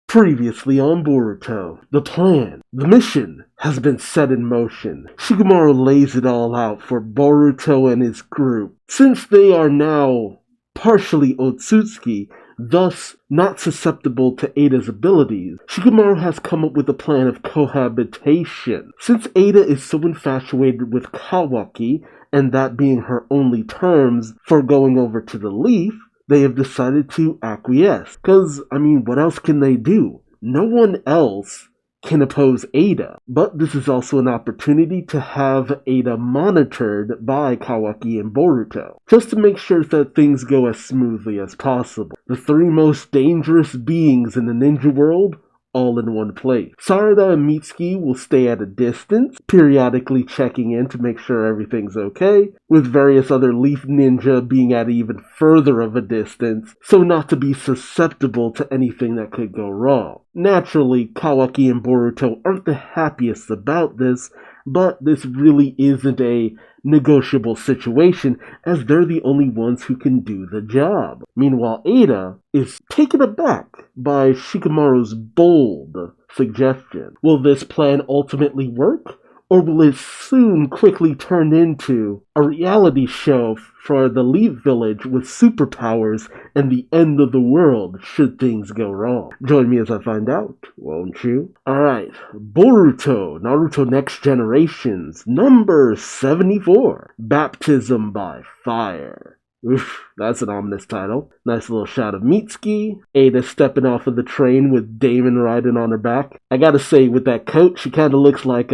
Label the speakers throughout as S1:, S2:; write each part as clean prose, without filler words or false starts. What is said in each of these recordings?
S1: Previously on Boruto, the plan, the mission, has been set in motion. Shikamaru lays it all out for Boruto and his group. Since they are now partially Otsutsuki, thus not susceptible to Ada's abilities, Shikamaru has come up with a plan of cohabitation. Since Ada is so infatuated with Kawaki, and that being her only terms for going over to the Leaf, they have decided to acquiesce. Because, what else can they do? No one else can oppose Ada. But this is also an opportunity to have Ada monitored by Kawaki and Boruto, just to make sure that things go as smoothly as possible. The three most dangerous beings in the ninja world, all in one place. Sarada and Mitsuki will stay at a distance, periodically checking in to make sure everything's okay, with various other Leaf Ninja being at even further of a distance, so not to be susceptible to anything that could go wrong. Naturally, Kawaki and Boruto aren't the happiest about this, but this really isn't a negotiable situation, as they're the only ones who can do the job. Meanwhile, Ada is taken aback by Shikamaru's bold suggestion. Will this plan ultimately work? Or will it soon quickly turn into a reality show for the Leaf Village with superpowers and the end of the world should things go wrong? Join me as I find out, won't you? Alright, Boruto, Naruto Next Generations, number 74, Baptism by Fire. Oof, that's an ominous title. Nice little shot of Mitsuki, Ada stepping off of the train with Damon riding on her back. I gotta say, with that coat, she kinda looks like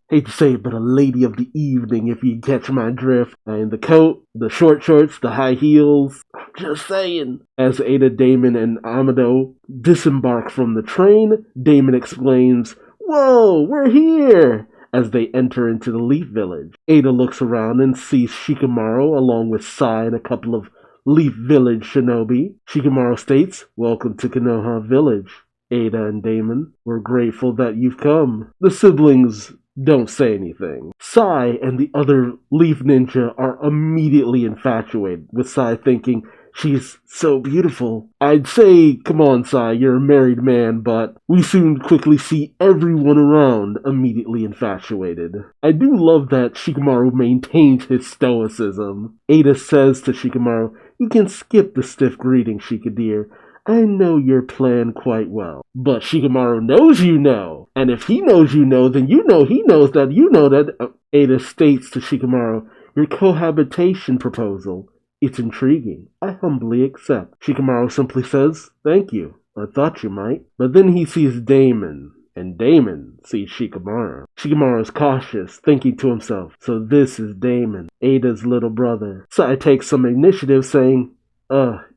S1: hate to say it, but a lady of the evening, if you catch my drift. And the coat, the short shorts, the high heels. I'm just saying. As Ada, Damon, and Amado disembark from the train, Damon exclaims, "Whoa, we're here!" as they enter into the Leaf Village. Ada looks around and sees Shikamaru along with Sai and a couple of Leaf Village shinobi. Shikamaru states, "Welcome to Konoha Village, Ada and Damon. We're grateful that you've come." The siblings don't say anything. Sai and the other Leaf Ninja are immediately infatuated, with Sai thinking, "She's so beautiful." I'd say, come on Sai, you're a married man, but we soon quickly see everyone around immediately infatuated. I do love that Shikamaru maintains his stoicism. Ada says to Shikamaru, "You can skip the stiff greeting, Shika dear. I know your plan quite well." But Shikamaru knows you know. And if he knows you know, then you know he knows that you know that. Ada states to Shikamaru, "Your cohabitation proposal. It's intriguing. I humbly accept." Shikamaru simply says, "Thank you. I thought you might." But then he sees Damon, and Damon sees Shikamaru. Shikamaru is cautious, thinking to himself, so this is Damon, Ada's little brother. Sai takes some initiative, saying,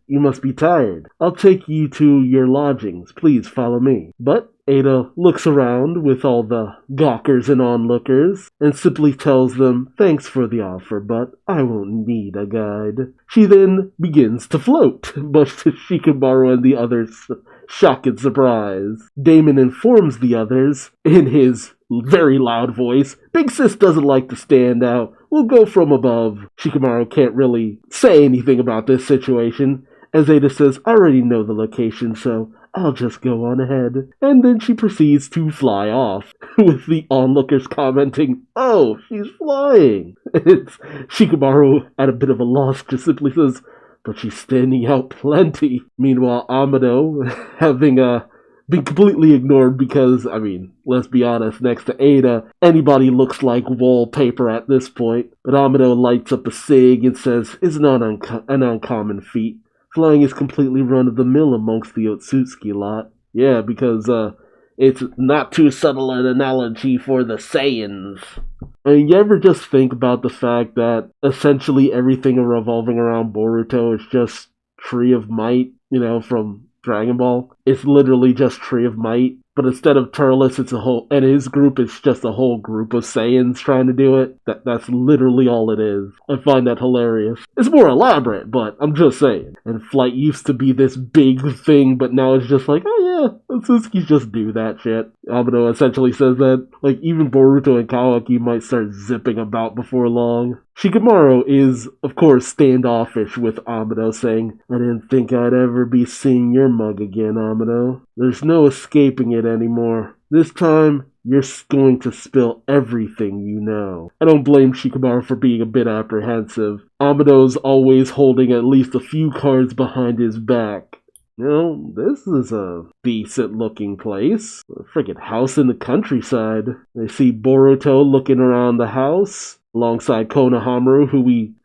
S1: "You must be tired. I'll take you to your lodgings. Please follow me." But Ada looks around with all the gawkers and onlookers and simply tells them, "Thanks for the offer, but I won't need a guide." She then begins to float, much to Shikamaru and the others' shock and surprise. Damon informs the others in his very loud voice, "Big sis doesn't like to stand out. We'll go from above." Shikamaru can't really say anything about this situation, as Ada says, "I already know the location, so I'll just go on ahead." And then she proceeds to fly off, with the onlookers commenting, "Oh, she's flying." It's Shikamaru at a bit of a loss, just simply says, "But she's standing out plenty." Meanwhile, Amado, having been completely ignored because, let's be honest, next to Ada, anybody looks like wallpaper at this point. But Amado lights up a cig and says, "It's not an uncommon feat. Flying is completely run-of-the-mill amongst the Otsutsuki lot." Yeah, because it's not too subtle an analogy for the Saiyans. And you ever just think about the fact that essentially everything revolving around Boruto is just Tree of Might, from Dragon Ball? It's literally just Tree of Might. But instead of Turles, it's and his group is just a whole group of Saiyans trying to do it. That's literally all it is. I find that hilarious. It's more elaborate, but I'm just saying. And flight used to be this big thing, but now it's just like, oh yeah, Suzuki just do that shit. Amado essentially says that, like, even Boruto and Kawaki might start zipping about before long. Shikamaru is, of course, standoffish with Amado, saying, I didn't think I'd ever be seeing your mug again, Amado. There's no escaping it anymore. This time, you're going to spill everything you know. I don't blame Shikamaru for being a bit apprehensive. Amado's always holding at least a few cards behind his back. You know, this is a decent-looking place. A freaking house in the countryside. They see Boruto looking around the house, alongside Konohamaru,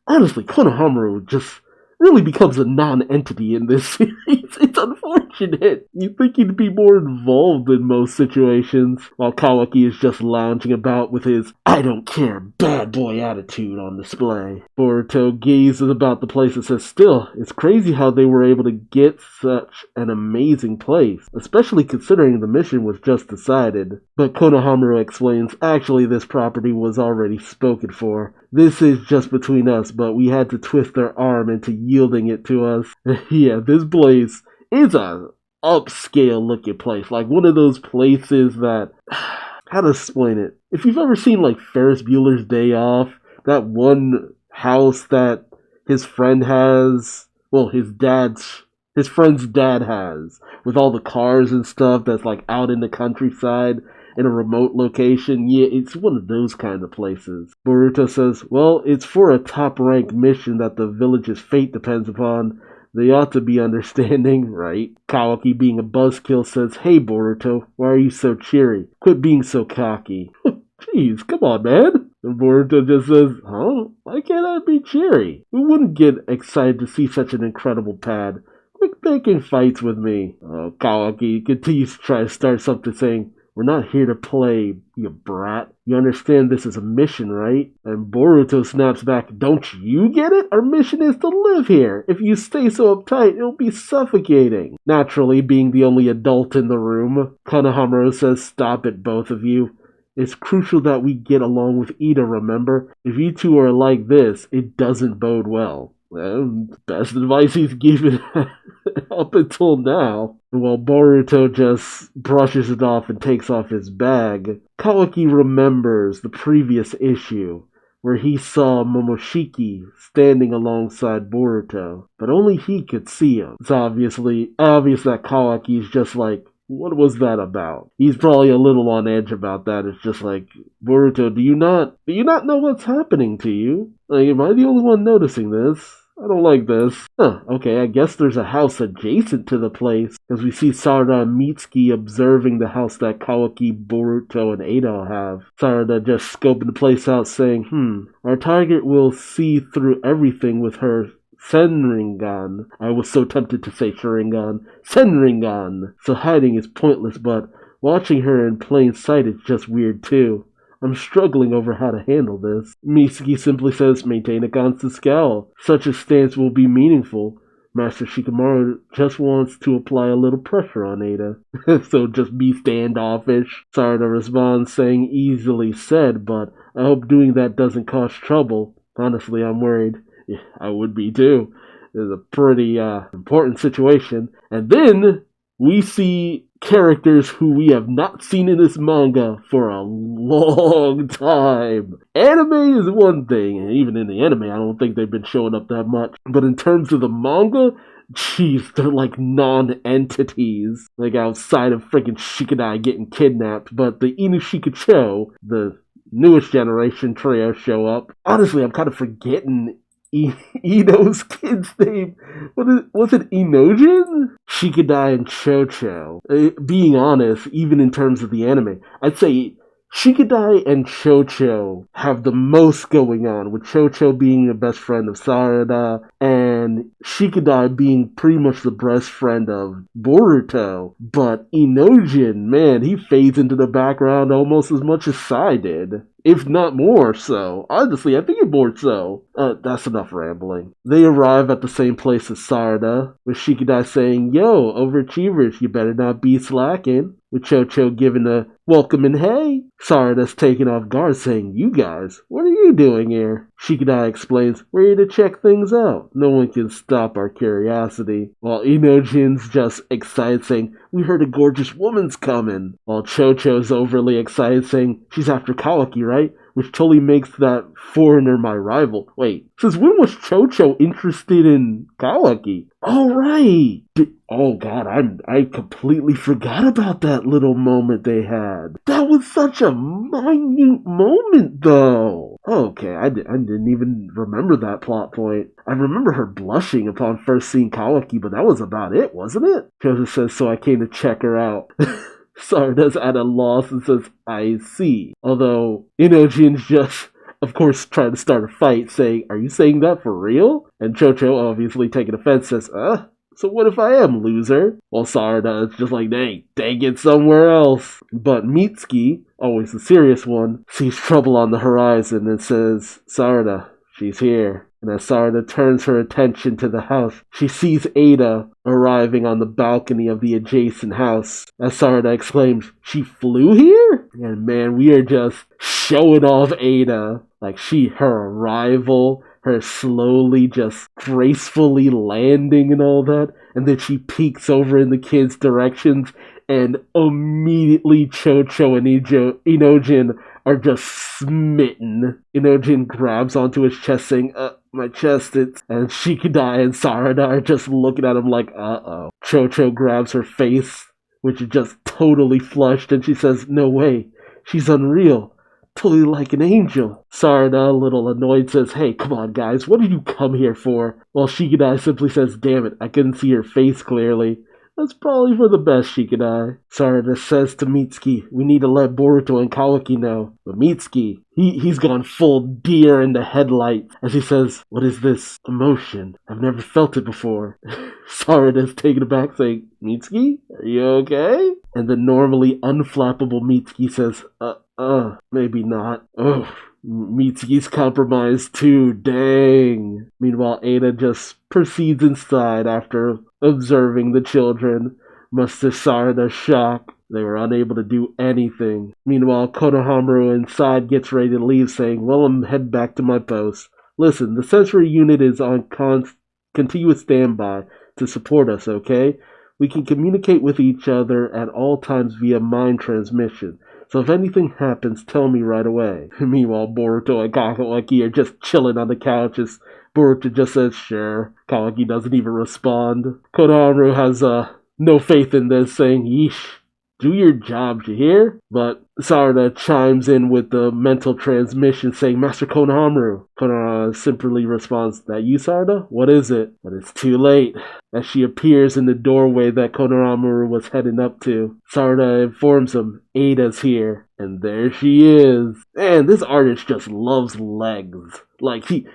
S1: Konohamaru just really becomes a non-entity in this series. It's unfortunate. You'd think he'd be more involved in most situations, while Kawaki is just lounging about with his I don't care bad boy attitude on display. Boruto gazes about the place and says, still, it's crazy how they were able to get such an amazing place, especially considering the mission was just decided. But Konohamaru explains, actually this property was already spoken for. This is just between us, but we had to twist their arm into yielding it to us. Yeah, this place is a upscale looking place. Like one of those places that, how to explain it? If you've ever seen like Ferris Bueller's Day Off, that one house that his friend has, well, his friend's dad has, with all the cars and stuff that's like out in the countryside, in a remote location, yeah, it's one of those kind of places. Boruto says, well, it's for a top-ranked mission that the village's fate depends upon. They ought to be understanding, right? Kawaki, being a buzzkill, says, hey, Boruto, why are you so cheery? Quit being so cocky. Jeez, come on, man. And Boruto just says, huh? Why can't I be cheery? Who wouldn't get excited to see such an incredible pad? Quit picking fights with me. Kawaki continues to try to start something, saying, we're not here to play, you brat. You understand this is a mission, right? And Boruto snaps back, don't you get it? Our mission is to live here. If you stay so uptight, it'll be suffocating. Naturally, being the only adult in the room, Konohamaru says, stop it, both of you. It's crucial that we get along with Ida, remember? If you two are like this, it doesn't bode well. Well, best advice he's given up until now. While Boruto just brushes it off and takes off his bag, Kawaki remembers the previous issue where he saw Momoshiki standing alongside Boruto, but only he could see him. It's obvious that Kawaki's just like, what was that about? He's probably a little on edge about that. It's just like, Boruto, do you not know what's happening to you? Like, am I the only one noticing this? I don't like this. Okay, I guess there's a house adjacent to the place, because we see Sarada and Mitsuki observing the house that Kawaki, Boruto, and Ada have. Sarada just scoping the place out, saying, our target will see through everything with her Senringan. I was so tempted to say Sharingan. Senringan! So hiding is pointless, but watching her in plain sight is just weird too. I'm struggling over how to handle this. Mitsuki simply says, maintain a constant scowl. Such a stance will be meaningful. Master Shikamaru just wants to apply a little pressure on Ada. So just be standoffish. Sarada responds, saying, easily said, but I hope doing that doesn't cause trouble. Honestly, I'm worried. Yeah, I would be too. It's a pretty important situation. And then we see characters who we have not seen in this manga for a long time. Anime is one thing, and even in the anime, I don't think they've been showing up that much. But in terms of the manga, jeez, they're like non-entities. Like outside of freaking Shikadai getting kidnapped, but the Inushikacho, the newest generation trio, show up. Honestly, I'm kind of forgetting Ino's kid's name. Was it Inojin? Shikadai and Chocho. Being honest, even in terms of the anime, I'd say Shikadai and Chocho have the most going on, with Chocho being the best friend of Sarada, and Shikadai being pretty much the best friend of Boruto. But Inojin, man, he fades into the background almost as much as Sai did. If not more so. Honestly, I think it's more so. That's enough rambling. They arrive at the same place as Sarada, with Shikadai saying, yo, overachievers, you better not be slacking. With Chocho giving a welcoming hey. Sarada's taken off guard, saying, "You guys, what are you doing here?" Shikadai explains, "We're here to check things out. No one can stop our curiosity." While Inojin's just excited, saying, "We heard a gorgeous woman's coming." While Chocho's overly excited, saying, "She's after Kawaki, right?" Which totally makes that foreigner my rival. Wait, since when was Chocho interested in Kawaki? Oh, right. Oh god, I completely forgot about that little moment they had. That was such a minute moment, though. Okay, I didn't even remember that plot point. I remember her blushing upon first seeing Kawaki, but that was about it, wasn't it? Chocho says, "So I came to check her out." Sarada's at a loss and says, "I see." Although Inojin's just, of course, trying to start a fight, saying, "Are you saying that for real?" And Chocho, obviously taking offense, says, "So what if I am, loser?" Well, Sarada is just like, "Hey, take it somewhere else." But Mitsuki, always the serious one, sees trouble on the horizon and says, "Sarada, she's here." And as Sarada turns her attention to the house, she sees Ada arriving on the balcony of the adjacent house. As Sarada exclaims, "She flew here?" And man, we are just showing off Ada. Like her arrival, her slowly just gracefully landing and all that. And then she peeks over in the kids' directions and immediately Chocho and Inojin are just smitten. Inojin grabs onto his chest saying, "My chest, it's..." And Shikadai and Sarada are just looking at him like, uh-oh. Chocho grabs her face, which is just totally flushed, and she says, "No way. She's unreal. Totally like an angel." Sarada, a little annoyed, says, "Hey, come on, guys. What did you come here for?" While Shikadai simply says, "Damn it, I couldn't see her face clearly." "That's probably for the best, Shikadai." Sarada says to Mitsuki, "We need to let Boruto and Kawaki know." But Mitsuki, he's gone full deer in the headlights as he says, "What is this emotion? I've never felt it before." Sarada's taken aback, saying, "Mitsuki, are you okay?" And the normally unflappable Mitsuki says, maybe not. Ugh. Mitsuki's compromised too, dang. Meanwhile, Ada just proceeds inside after observing the children. Much to Sarada's shock, they were unable to do anything. Meanwhile, Konohamaru inside gets ready to leave, saying, "Well, I'm head back to my post. Listen, the sensory unit is on continuous standby to support us, okay? We can communicate with each other at all times via mind transmission. So if anything happens, tell me right away." Meanwhile, Boruto and Kawaki are just chilling on the couches. Boruto just says, "Sure." Kawaki doesn't even respond. Konohamaru has no faith in this, saying, "Yeesh, do your job, you hear?" But Sarada chimes in with the mental transmission, saying, "Master Konohamaru." Konohamaru simply responds, "That you, Sarada? What is it?" But it's too late. As she appears in the doorway that Konohamaru was heading up to, Sarada informs him, "Ada's here." And there she is. And this artist just loves legs. Like, he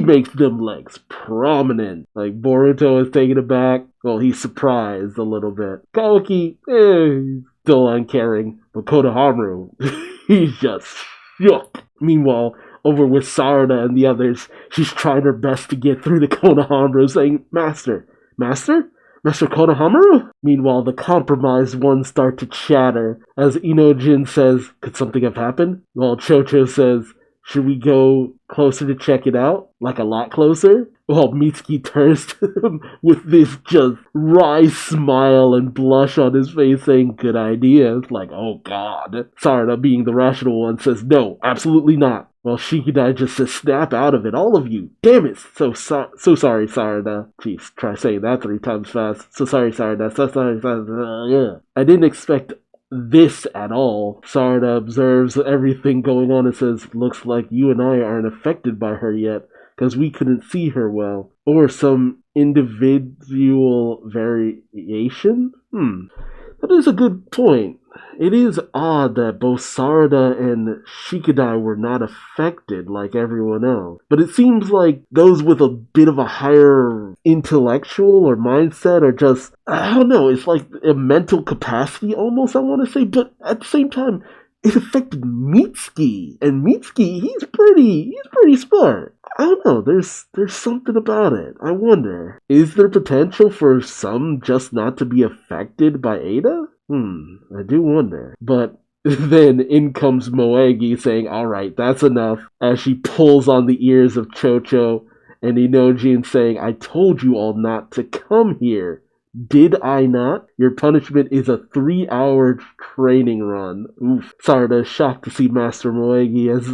S1: makes them legs prominent. Like, Boruto is taken aback. Well, he's surprised a little bit. Kawaki, still uncaring. But Konohamaru, he's just shook. Meanwhile, over with Sarada and the others, she's trying her best to get through to Konohamaru, saying, Master? Master Konohamaru?" Meanwhile, the compromised ones start to chatter as Inojin says, "Could something have happened?" While Chocho says, "Should we go closer to check it out? Like a lot closer?" While Mitsuki turns to him with this just wry smile and blush on his face, saying, "Good idea." It's like, oh god. Sarada, being the rational one, says, "No, absolutely not." While Shikadai just says, "Snap out of it, all of you. Damn it. So sorry, Sarada." Jeez, try saying that 3 times fast. "So sorry, Sarada. So sorry, Sarada." Yeah. I didn't expect this at all. Sarada observes everything going on and says, "Looks like you and I aren't affected by her yet, because we couldn't see her well. Or some individual variation? That is a good point. It is odd that both Sarada and Shikadai were not affected like everyone else. But it seems like those with a bit of a higher intellectual or mindset are just, I don't know, it's like a mental capacity almost, I want to say. But at the same time, it affected Mitsuki. And Mitsuki, he's pretty smart. I don't know, there's something about it. I wonder, is there potential for some just not to be affected by Ada? I do wonder. But Then in comes Moegi saying, alright, that's enough, as she pulls on the ears of Chocho, and Inojin saying, I told you all not to come here. Did I not? Your punishment is a 3-hour training run. Oof. Sarada is shocked to see Master Moegi as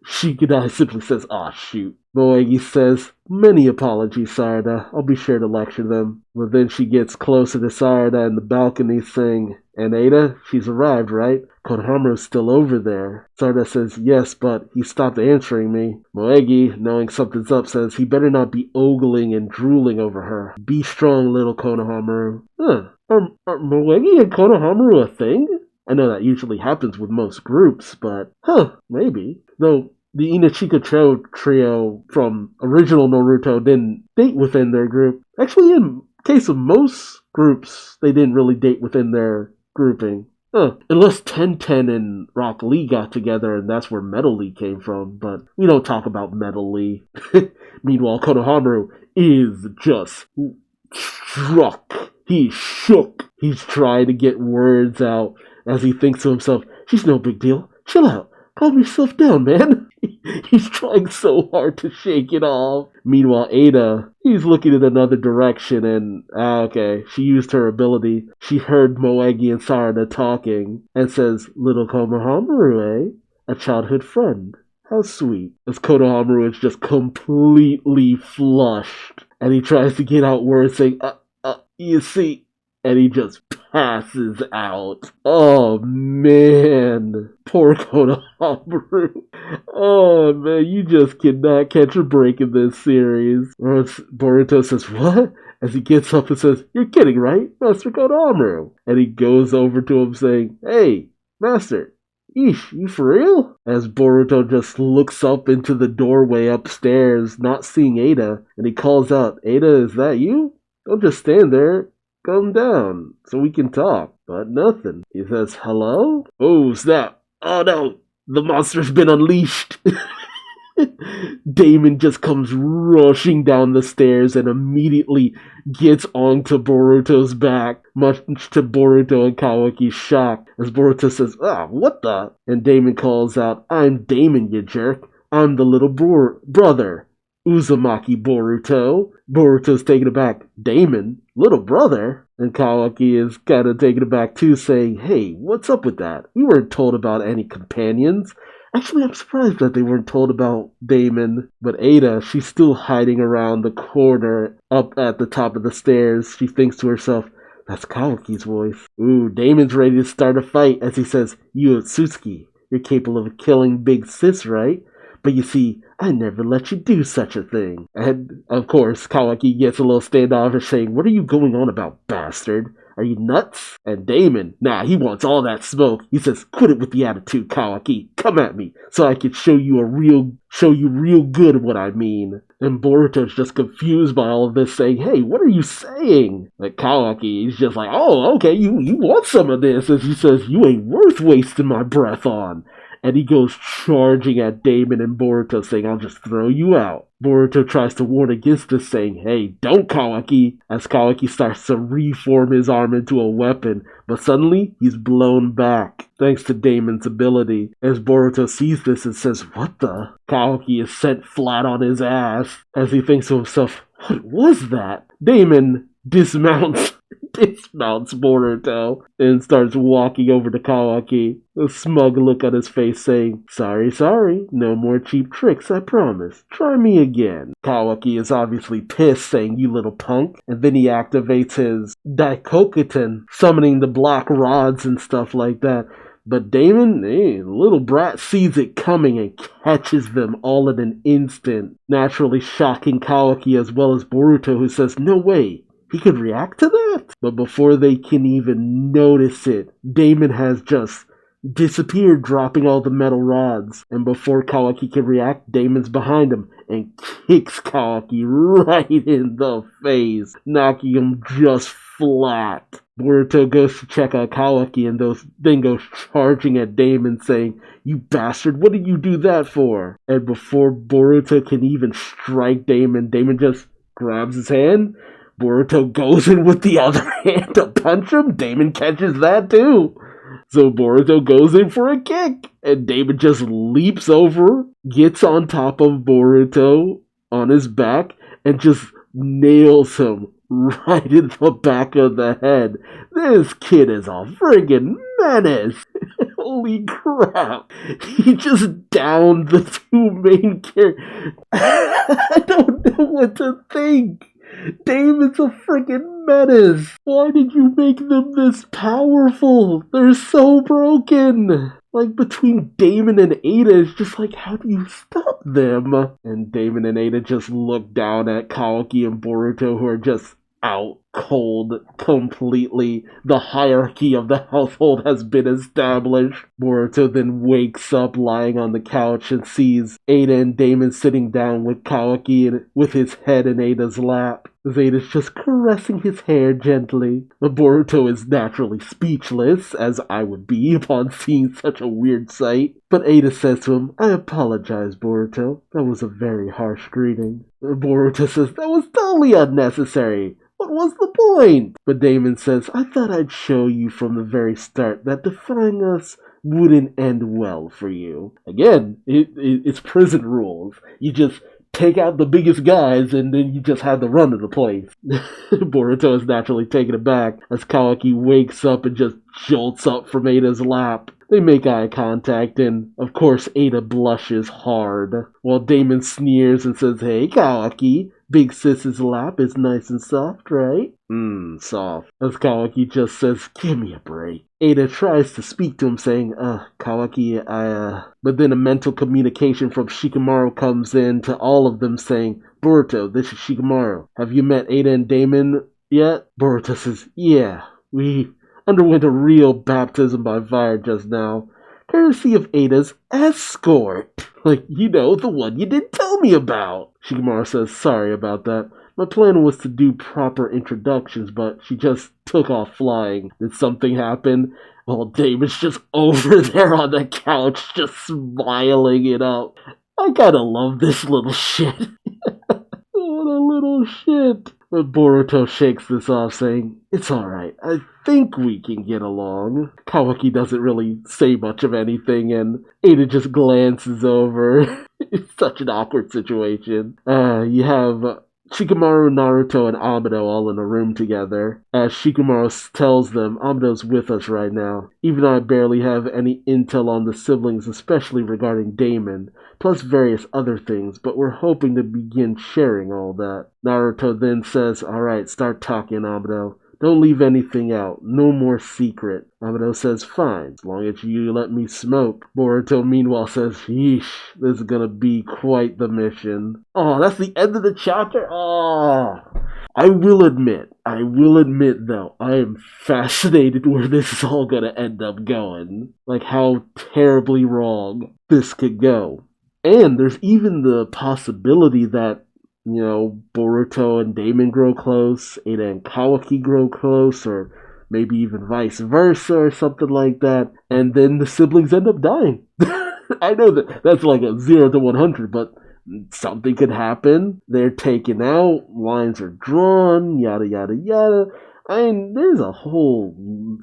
S1: Shikadai simply says, aw shoot. Moegi says, many apologies, Sarada. I'll be sure to lecture them. But then she gets closer to Sarada in the balcony saying, and Ada, she's arrived, right? Konohamaru's still over there. Sarada says, yes, but he stopped answering me. Moegi, knowing something's up, says he better not be ogling and drooling over her. Be strong, little Konohamaru. Are Moegi and Konohamaru a thing? I know that usually happens with most groups, but maybe. Though the Inachika trio from original Naruto didn't date within their group. Actually, in case of most groups, they didn't really date within their grouping. Unless Ten and Rock Lee got together and that's where Metal Lee came from, but we don't talk about Metal Lee. Meanwhile, Konohamaru is just struck. He's shook. He's trying to get words out as he thinks to himself, she's no big deal. Chill out. Calm yourself down, man. He's trying so hard to shake it off. Meanwhile, Ada, he's looking in another direction and, okay, she used her ability. She heard Moegi and Sarada talking and says, little Konohamaru, eh? A childhood friend. How sweet. As Konohamaru is just completely flushed. And he tries to get out words saying, you see, and he just passes out. Oh, man. Poor Konohamaru. Oh, man, you just cannot catch a break in this series. Boruto says, what? As he gets up and says, you're kidding, right, Master Konohamaru? And he goes over to him saying, hey, Master, eesh, you for real? As Boruto just looks up into the doorway upstairs, not seeing Ada, and he calls out, Ada, is that you? Don't just stand there. Come down so we can talk. But nothing. He says, hello? Oh, snap. Oh no, the monster's been unleashed. Damon just comes rushing down the stairs and immediately gets onto Boruto's back, much to Boruto and Kawaki's shock, as Boruto says, what the? And Damon calls out, I'm Damon, you jerk. I'm the little brother. Uzumaki Boruto. Boruto's taken aback. Damon? Little brother? And Kawaki is kind of taken aback too, saying, hey, what's up with that? We weren't told about any companions. Actually, I'm surprised that they weren't told about Damon. But Ada, she's still hiding around the corner up at the top of the stairs. She thinks to herself, that's Kawaki's voice. Ooh, Damon's ready to start a fight as he says, you Otsuki, you're capable of killing Big Sis, right? But you see, I never let you do such a thing. And, of course, Kawaki gets a little standoffish saying, what are you going on about, bastard? Are you nuts? And Damon, nah, he wants all that smoke. He says, quit it with the attitude, Kawaki. Come at me, so I can show you real good what I mean. And Boruto's just confused by all of this, saying, hey, what are you saying? Like Kawaki, he's just like, oh, okay, you want some of this. As he says, you ain't worth wasting my breath on. And he goes charging at Damon and Boruto, saying, I'll just throw you out. Boruto tries to warn against this, saying, hey, don't, Kawaki, as Kawaki starts to reform his arm into a weapon, but suddenly he's blown back, thanks to Damon's ability. As Boruto sees this and says, what the? Kawaki is sent flat on his ass, as he thinks to himself, what was that? Damon dismounts Boruto and starts walking over to Kawaki, a smug look on his face saying, sorry, no more cheap tricks, I promise. Try me again. Kawaki is obviously pissed, saying, you little punk, and then he activates his Daikokuten, summoning the block rods and stuff like that. But Damon, little brat, sees it coming and catches them all in an instant, naturally shocking Kawaki as well as Boruto, who says, no way. He could react to that? But before they can even notice it, Damon has just disappeared, dropping all the metal rods. And before Kawaki can react, Damon's behind him and kicks Kawaki right in the face, knocking him just flat. Boruto goes to check out Kawaki and then goes charging at Damon, saying, you bastard, what did you do that for? And before Boruto can even strike Damon, Damon just grabs his hand. Boruto goes in with the other hand to punch him. Damon catches that too. So Boruto goes in for a kick, and Damon just leaps over, gets on top of Boruto on his back, and just nails him right in the back of the head. This kid is a friggin' menace. Holy crap. He just downed the two main characters. I don't know what to think. Damon's a freaking menace. Why did you make them this powerful? They're so broken. Like, between Damon and Ada, it's just like, how do you stop them? And Damon and Ada just look down at Kawaki and Boruto, who are just out cold completely. The hierarchy of the household has been established. Boruto then wakes up lying on the couch and sees Ada and Damon sitting down with Kawaki and with his head in Ada's lap. Ada's just caressing his hair gently. Boruto is naturally speechless, as I would be upon seeing such a weird sight. But Ada says to him, "I apologize, Boruto. That was a very harsh greeting." Boruto says, "That was totally unnecessary. What was the point?" But Damon says, "I thought I'd show you from the very start that defying us wouldn't end well for you." Again, it's prison rules. You just take out the biggest guys and then you just have the run of the place. Boruto is naturally taken aback as Kawaki wakes up and just jolts up from Ada's lap. They make eye contact, and of course Ada blushes hard, while Damon sneers and says, "Hey Kawaki, Big Sis's lap is nice and soft, right?" Soft. As Kawaki just says, "Give me a break." Ada tries to speak to him saying, Kawaki, But then a mental communication from Shikamaru comes in to all of them saying, "Boruto, this is Shikamaru. Have you met Ada and Damon yet?" Boruto says, "Yeah, we underwent a real baptism by fire just now, courtesy of Ada's escort. Like, the one you didn't tell me about." Shikamaru says, "Sorry about that. My plan was to do proper introductions, but she just took off flying. Did something happen?" Well, Damon's just over there on the couch, just smiling it up. I kinda love this little shit. What a little shit. But Boruto shakes this off, saying, "It's alright, I think we can get along." Kawaki doesn't really say much of anything, and Ada just glances over. It's such an awkward situation. You have Shikamaru, Naruto, and Amado all in a room together. As Shikamaru tells them, "Amado's with us right now. Even I barely have any intel on the siblings, especially regarding Damon, plus various other things, but we're hoping to begin sharing all that." Naruto then says, "Alright, start talking, Amado. Don't leave anything out. No more secret." Amado says, "Fine, as long as you let me smoke." Boruto meanwhile says, "Yeesh, this is gonna be quite the mission." Oh, that's the end of the chapter? Oh, I will admit though, I am fascinated where this is all gonna end up going. Like, how terribly wrong this could go. And there's even the possibility that Boruto and Damon grow close, Ada and Kawaki grow close, or maybe even vice versa or something like that, and then the siblings end up dying. I know that's like a 0 to 100, but something could happen. They're taken out, lines are drawn, yada yada yada. I mean, there's a whole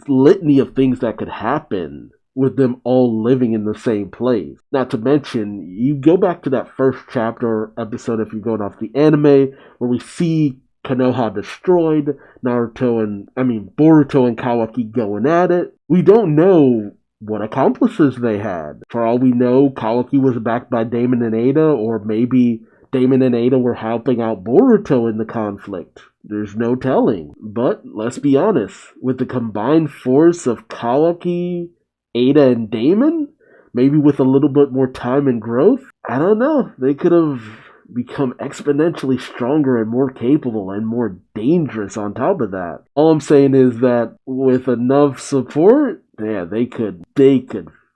S1: litany of things that could happen with them all living in the same place. Not to mention, you go back to that first chapter or episode if you're going off the anime, where we see Konoha destroyed, Boruto and Kawaki going at it. We don't know what accomplices they had. For all we know, Kawaki was backed by Damon and Ada, or maybe Damon and Ada were helping out Boruto in the conflict. There's no telling. But let's be honest, with the combined force of Kawaki, Ada, and Damon, maybe with a little bit more time and growth, I don't know, they could have become exponentially stronger and more capable and more dangerous on top of that. All I'm saying is that with enough support, yeah, they could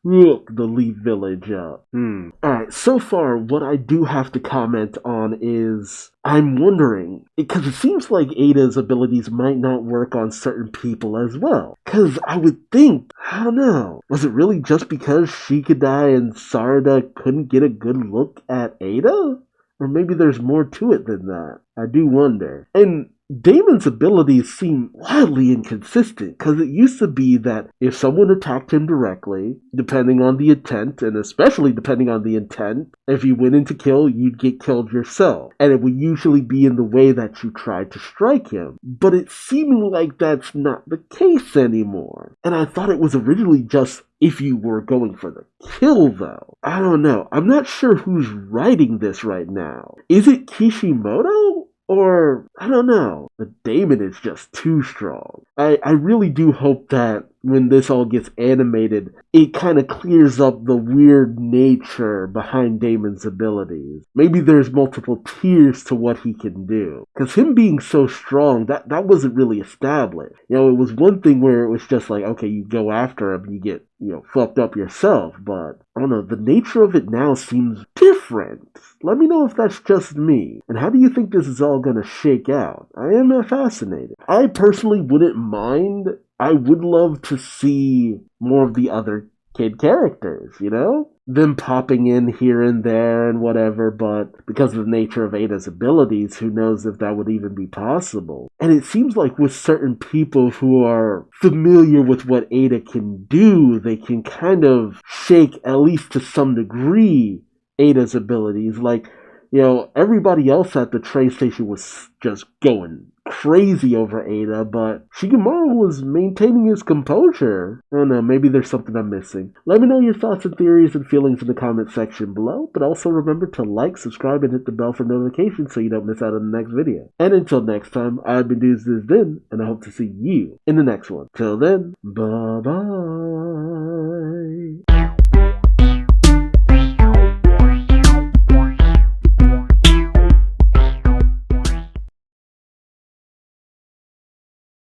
S1: hook the Leaf Village up. Alright, so far, what I do have to comment on is, I'm wondering, because it seems like Ada's abilities might not work on certain people as well. Because I would think, I don't know, was it really just because Shikadai and Sarada couldn't get a good look at Ada? Or maybe there's more to it than that. I do wonder. And Damon's abilities seem wildly inconsistent because it used to be that if someone attacked him directly, depending on the intent, and especially depending on the intent, if you went in to kill, you'd get killed yourself. And it would usually be in the way that you tried to strike him. But it's seeming like that's not the case anymore. And I thought it was originally just if you were going for the kill, though. I don't know. I'm not sure who's writing this right now. Is it Kishimoto? Or, I don't know, the Damon is just too strong. I really do hope that when this all gets animated, it kind of clears up the weird nature behind Damon's abilities. Maybe there's multiple tiers to what he can do. Because him being so strong, that wasn't really established. You know, it was one thing where it was just like, okay, you go after him and you get, fucked up yourself. But, I don't know, the nature of it now seems different. Let me know if that's just me. And how do you think this is all gonna shake out? I am fascinated. I personally wouldn't mind. I would love to see more of the other kid characters, them popping in here and there and whatever, but because of the nature of Ada's abilities, who knows if that would even be possible. And it seems like with certain people who are familiar with what Ada can do, they can kind of shake, at least to some degree, Ada's abilities. Like, everybody else at the train station was just going crazy over Ada, but Shikamaru was maintaining his composure. I don't know, maybe there's something I'm missing. Let me know your thoughts and theories and feelings in the comment section below, but also remember to like, subscribe, and hit the bell for notifications so you don't miss out on the next video. And until next time, I've been Duuz-Diz-Din, and I hope to see you in the next one. Till then, bye-bye.